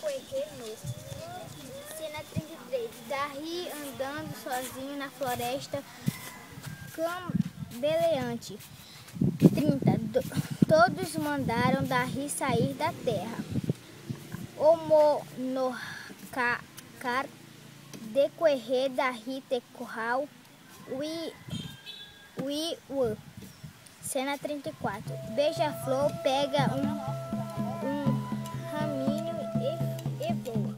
Correr Novo. Cena 33. Dahi andando sozinho na floresta cambaleante. 30. Todos mandaram Dahi sair da terra. O monokar de correr Dahi te corral. Cena 34. Beija-flor pega um raminho e voa.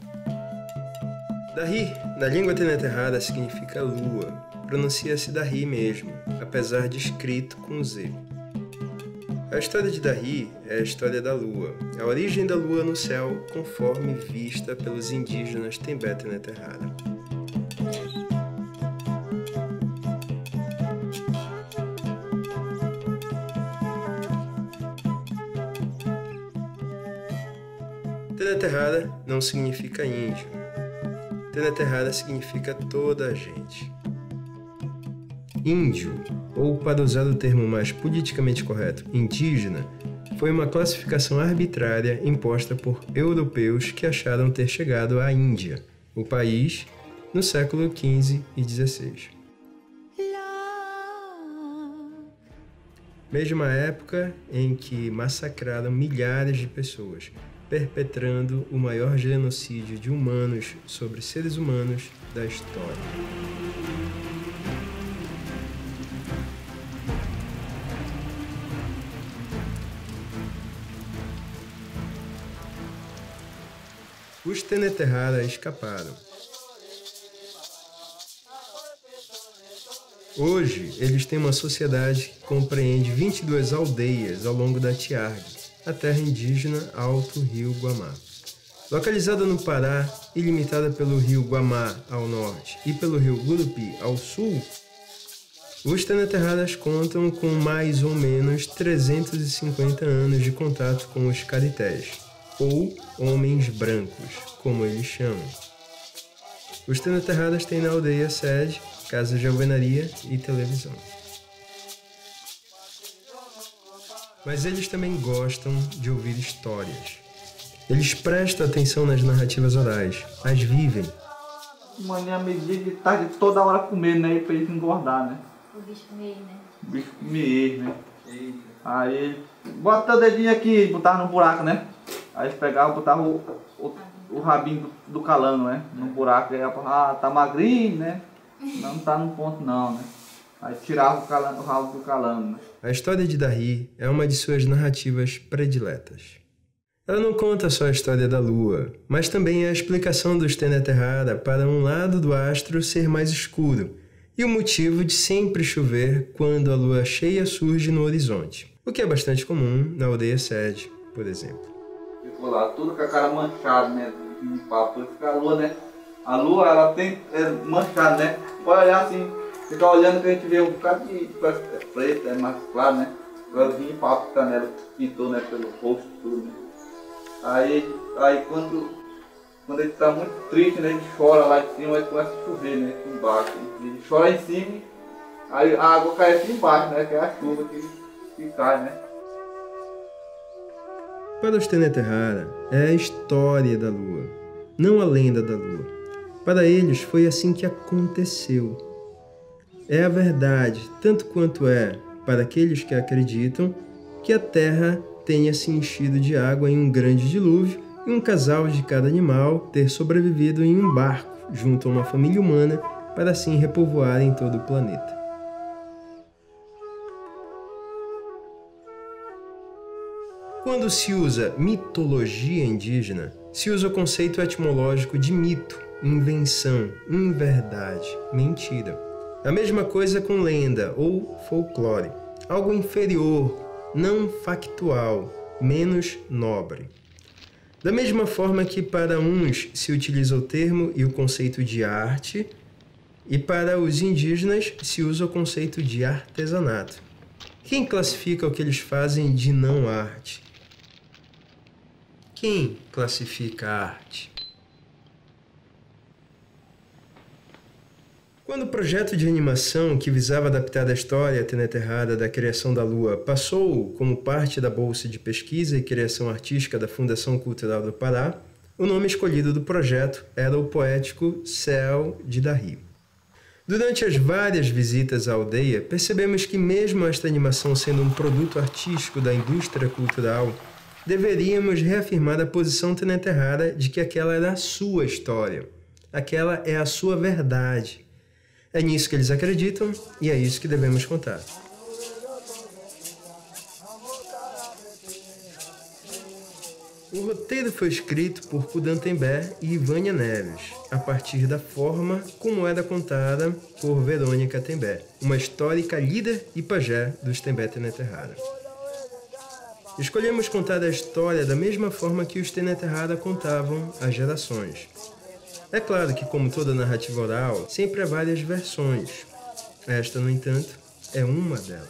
Dahi, na língua teneterrada, significa lua. Pronuncia-se Dahi mesmo, apesar de escrito com Z. A história de Dahi é a história da lua, a origem da lua no céu, conforme vista pelos indígenas Tembé Teneterrada. Teneterrada não significa índio. Teneterrada significa toda a gente. Índio, ou para usar o termo mais politicamente correto, indígena, foi uma classificação arbitrária imposta por europeus que acharam ter chegado à Índia, o país, no século XV e XVI. Mesma época em que massacraram milhares de pessoas, perpetrando o maior genocídio de humanos sobre seres humanos da história. Os Teneterrada escaparam. Hoje, eles têm uma sociedade que compreende 22 aldeias ao longo da Tiargue, a terra indígena Alto Rio Guamá. Localizada no Pará e limitada pelo rio Guamá ao norte e pelo rio Gurupi ao sul, os Teneterradas contam com mais ou menos 350 anos de contato com os Carités, ou homens brancos, como eles chamam. Os Teneterradas têm na aldeia sede, casa de alvenaria e televisão. Mas eles também gostam de ouvir histórias. Eles prestam atenção nas narrativas orais, as vivem. Manhã, meio-dia, de tarde, toda hora comendo, né? Pra eles engordar, né? O bicho comer, né? O bicho comer, né? Aí, bota o dedinho aqui, botava no buraco, né? Aí eles pegavam e botavam o rabinho do calango, né? No buraco, aí tá magrinho, né? Não tá no ponto não, né? Aí tirava o rabo do calango, né? A história de Dahi é uma de suas narrativas prediletas. Ela não conta só a história da lua, mas também a explicação dos Teneterrada para um lado do astro ser mais escuro e o motivo de sempre chover quando a lua cheia surge no horizonte, o que é bastante comum na aldeia sede, por exemplo. Ficou lá tudo com a cara manchada, né? De papo, fica a lua, né? A lua, ela tem manchada, né? Pode olhar assim, ficar olhando que a gente vê um bocado de preto, é mais claro, né? Agora vinha papo, canela, pintou, né? Pelo rosto, tudo, né? Aí quando ele tá muito triste, né? Ele chora lá em cima, aí começa a chover, né? Aqui embaixo. Ele chora em cima, aí a água cai aqui embaixo, né? Que é a chuva que cai, né? Para os Teneterrada, é a história da lua, não a lenda da lua. Para eles foi assim que aconteceu. É a verdade, tanto quanto é, para aqueles que acreditam, que a terra tenha se enchido de água em um grande dilúvio e um casal de cada animal ter sobrevivido em um barco junto a uma família humana para assim repovoarem todo o planeta. Quando se usa mitologia indígena, se usa o conceito etimológico de mito, invenção, inverdade, mentira. A mesma coisa com lenda ou folclore, algo inferior, não factual, menos nobre. Da mesma forma que para uns se utiliza o termo e o conceito de arte, e para os indígenas se usa o conceito de artesanato. Quem classifica o que eles fazem de não arte? Quem classifica a arte? Quando o projeto de animação que visava adaptar a história Teneterrada da criação da Lua passou como parte da Bolsa de Pesquisa e Criação Artística da Fundação Cultural do Pará, O nome escolhido do projeto era o poético Céu de Darry. Durante as várias visitas à aldeia, percebemos que mesmo esta animação sendo um produto artístico da indústria cultural, deveríamos reafirmar a posição Tenenterrara de que aquela era a sua história. Aquela é a sua verdade. É nisso que eles acreditam e é isso que devemos contar. O roteiro foi escrito por Kudan Tembé e Ivânia Neves, a partir da forma como era contada por Verônica Tembé, uma histórica líder e pajé dos Tembé Tenenterrara. Escolhemos contar a história da mesma forma que os Tenenterrara contavam às gerações. É claro que, como toda narrativa oral, sempre há várias versões. Esta, no entanto, é uma delas.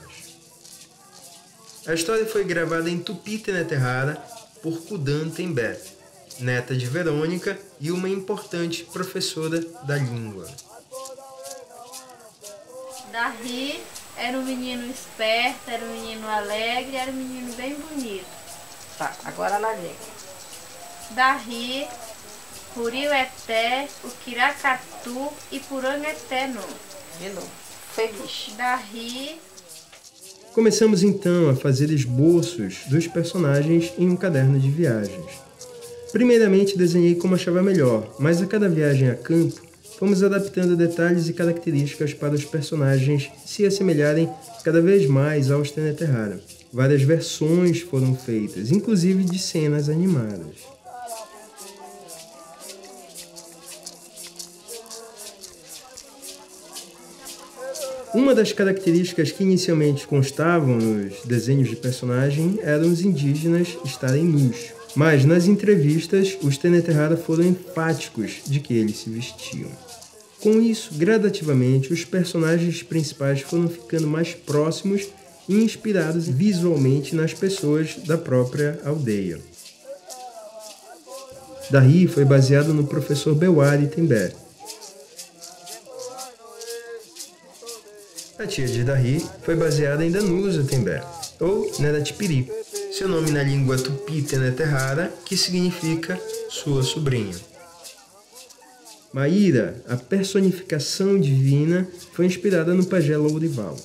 A história foi gravada em Tupi Tenenterrara por Kudan Tembé, neta de Verônica e uma importante professora da língua. Darry era um menino esperto, era um menino alegre, era um menino bem bonito. Tá, agora ela lê. Darry, Curiueté, Ukiracatu e Purangueté no. De novo. Feliz. Darry. Começamos então a fazer esboços dos personagens em um caderno de viagens. Primeiramente desenhei como achava melhor, mas a cada viagem a campo fomos adaptando detalhes e características para os personagens se assemelharem cada vez mais aos Tenenterrara. Várias versões foram feitas, inclusive de cenas animadas. Uma das características que inicialmente constavam nos desenhos de personagem eram os indígenas estarem nus. Mas nas entrevistas, os Tenenterrara foram enfáticos de que eles se vestiam. Com isso, gradativamente, os personagens principais foram ficando mais próximos e inspirados visualmente nas pessoas da própria aldeia. Darry foi baseado no professor Bewari Tembé. A tia de Darry foi baseada em Danusa Tembé, ou Neratipiri, seu nome na língua tupi Tenenterrara, que significa sua sobrinha. Maíra, a personificação divina, foi inspirada no pajé Lourival.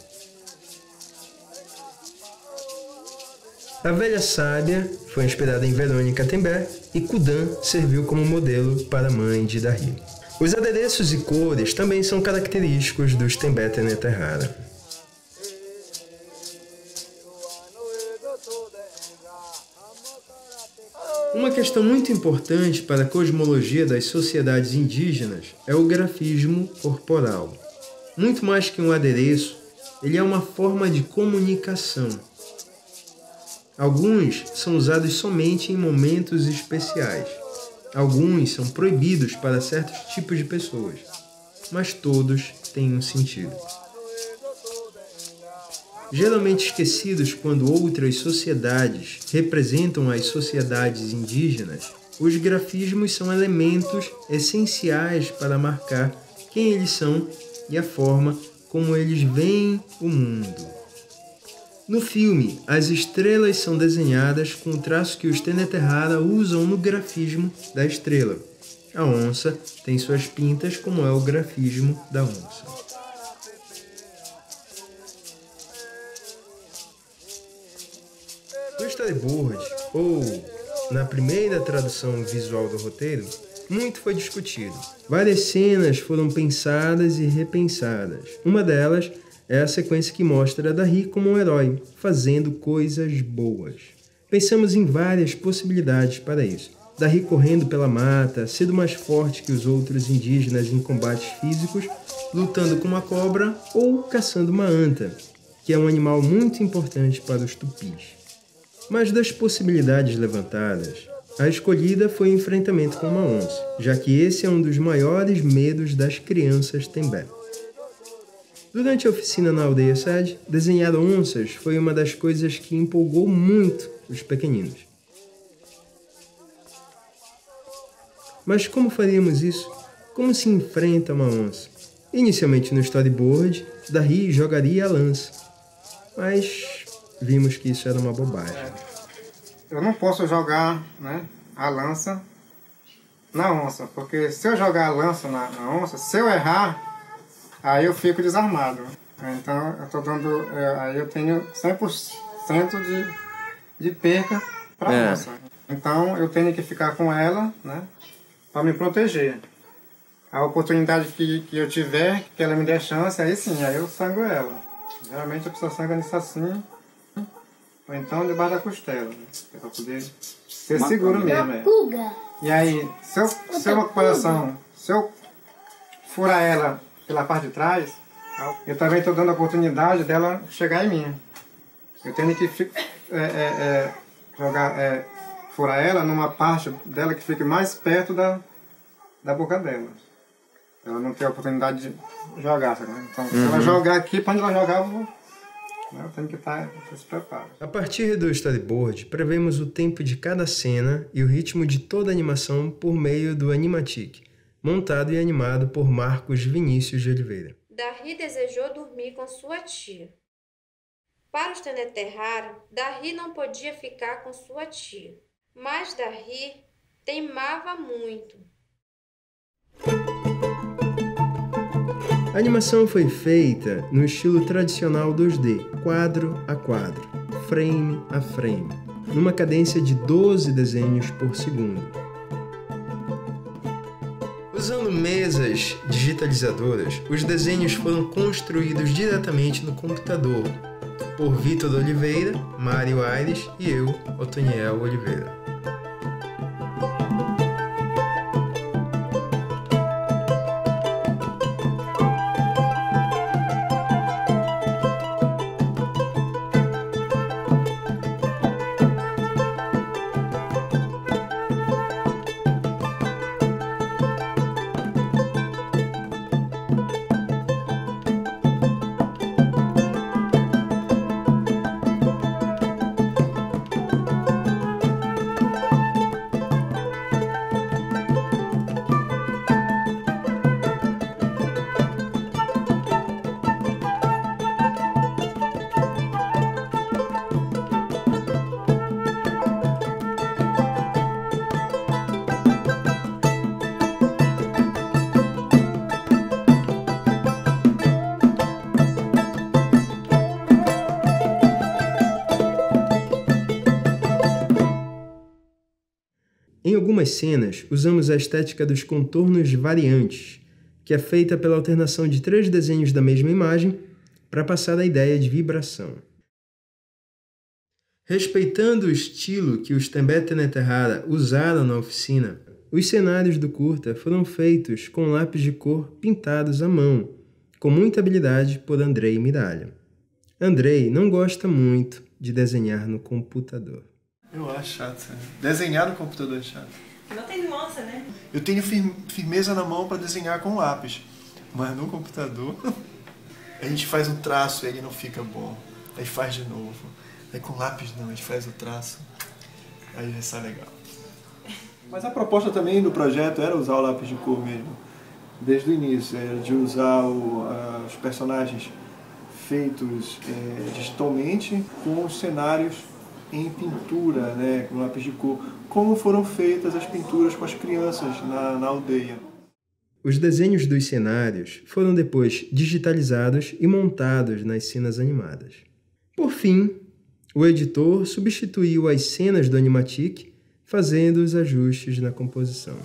A velha sábia foi inspirada em Verônica Tembé e Kudan serviu como modelo para a mãe de Darry. Os adereços e cores também são característicos dos Tembé Tenenterrara. Uma questão muito importante para a cosmologia das sociedades indígenas é o grafismo corporal. Muito mais que um adereço, ele é uma forma de comunicação. Alguns são usados somente em momentos especiais. Alguns são proibidos para certos tipos de pessoas, mas todos têm um sentido. Geralmente esquecidos quando outras sociedades representam as sociedades indígenas, os grafismos são elementos essenciais para marcar quem eles são e a forma como eles veem o mundo. No filme, as estrelas são desenhadas com o traço que os Tenenterrara usam no grafismo da estrela. A onça tem suas pintas, como é o grafismo da onça. No storyboard, ou na primeira tradução visual do roteiro, muito foi discutido. Várias cenas foram pensadas e repensadas. Uma delas é a sequência que mostra Darry como um herói, fazendo coisas boas. Pensamos em várias possibilidades para isso. Darry correndo pela mata, sendo mais forte que os outros indígenas em combates físicos, lutando com uma cobra ou caçando uma anta, que é um animal muito importante para os tupis. Mas das possibilidades levantadas, a escolhida foi o enfrentamento com uma onça, já que esse é um dos maiores medos das crianças Tembé. Durante a oficina na aldeia sede, desenhar onças foi uma das coisas que empolgou muito os pequeninos. Mas como faríamos isso? Como se enfrenta uma onça? Inicialmente no storyboard, Darry jogaria a lança, mas vimos que isso era uma bobagem. Eu não posso jogar, a lança na onça, porque se eu jogar a lança na onça, se eu errar, aí eu fico desarmado. Então eu tô dando, aí eu tenho 100% de perca para a onça. Então eu tenho que ficar com ela, né, para me proteger. A oportunidade que eu tiver, que ela me dê chance, aí sim, aí eu sangro ela. Geralmente a pessoa sangra nisso assim, ou então debaixo da costela, né, para poder ser seguro mesmo. E aí, se eu furar ela pela parte de trás, eu também estou dando a oportunidade dela chegar em mim. Eu tenho que furar ela numa parte dela que fique mais perto da boca dela. Ela não tem a oportunidade de jogar, sabe? Então, se ela jogar aqui, para onde ela jogar, eu tenho que estar se preparado. A partir do storyboard, prevemos o tempo de cada cena e o ritmo de toda a animação por meio do Animatic, montado e animado por Marcos Vinícius de Oliveira. Darry desejou dormir com sua tia. Para os Teneterrara, Darry não podia ficar com sua tia, mas Darry teimava muito. A animação foi feita no estilo tradicional 2D, quadro a quadro, frame a frame, numa cadência de 12 desenhos por segundo. Usando mesas digitalizadoras, os desenhos foram construídos diretamente no computador, por Vitor Oliveira, Mário Aires e eu, Otoniel Oliveira. Em algumas cenas, usamos a estética dos contornos variantes, que é feita pela alternação de 3 desenhos da mesma imagem para passar a ideia de vibração. Respeitando o estilo que os Tembé Teneterrara usaram na oficina, os cenários do curta foram feitos com lápis de cor pintados à mão, com muita habilidade por Andrei Miralha. Andrei não gosta muito de desenhar no computador. Eu acho chato. Desenhar no computador é chato. Não tem nuance, né? Eu tenho firmeza na mão para desenhar com lápis, mas no computador a gente faz um traço e ele não fica bom. Aí faz de novo. Aí com lápis não, a gente faz o traço. Aí já sai legal. Mas a proposta também do projeto era usar o lápis de cor mesmo. Desde o início, era de usar os personagens feitos digitalmente com os cenários em pintura, né, com lápis de cor, como foram feitas as pinturas com as crianças na aldeia. Os desenhos dos cenários foram depois digitalizados e montados nas cenas animadas. Por fim, o editor substituiu as cenas do Animatic, fazendo os ajustes na composição.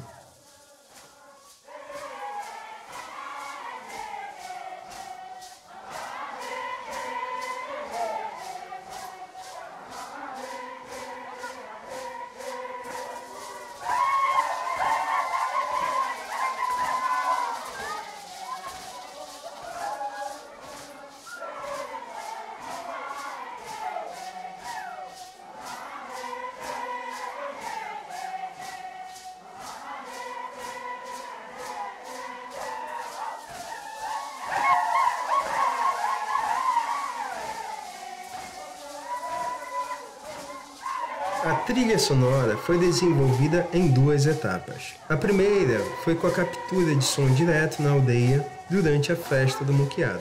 A trilha sonora foi desenvolvida em 2 etapas. A primeira foi com a captura de som direto na aldeia durante a festa do Muquiado.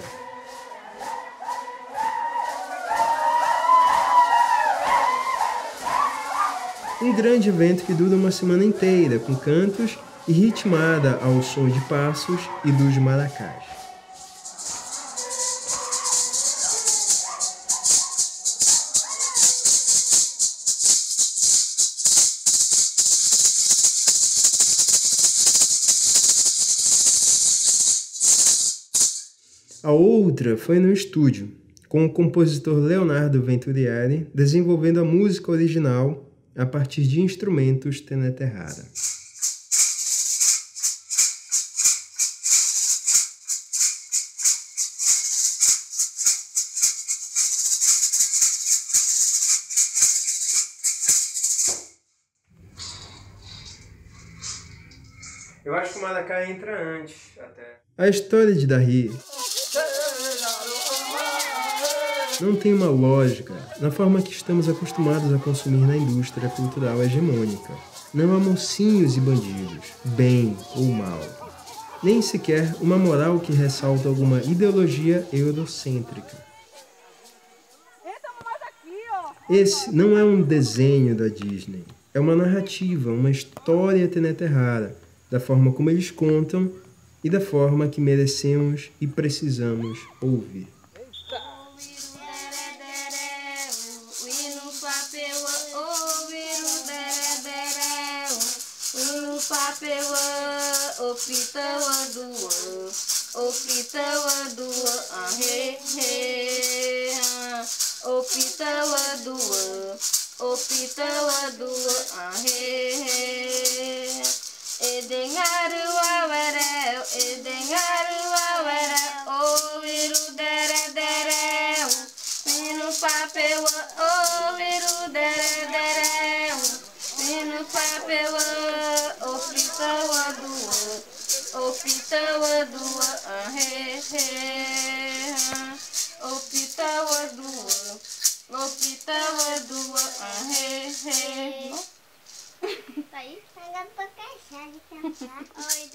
Um grande evento que dura uma semana inteira, com cantos e ritmada ao som de passos e dos maracás. A outra foi no estúdio, com o compositor Leonardo Venturieri desenvolvendo a música original a partir de instrumentos Teneterrara. Eu acho que o maracá entra antes, até. A história de Darry não tem uma lógica na forma que estamos acostumados a consumir na indústria cultural hegemônica. Não há mocinhos e bandidos, bem ou mal. Nem sequer uma moral que ressalta alguma ideologia eurocêntrica. Esse não é um desenho da Disney. É uma narrativa, uma história Teneterrara, da forma como eles contam e da forma que merecemos e precisamos ouvir. Tá aí? Pegando pra caixar de cantar. Oi,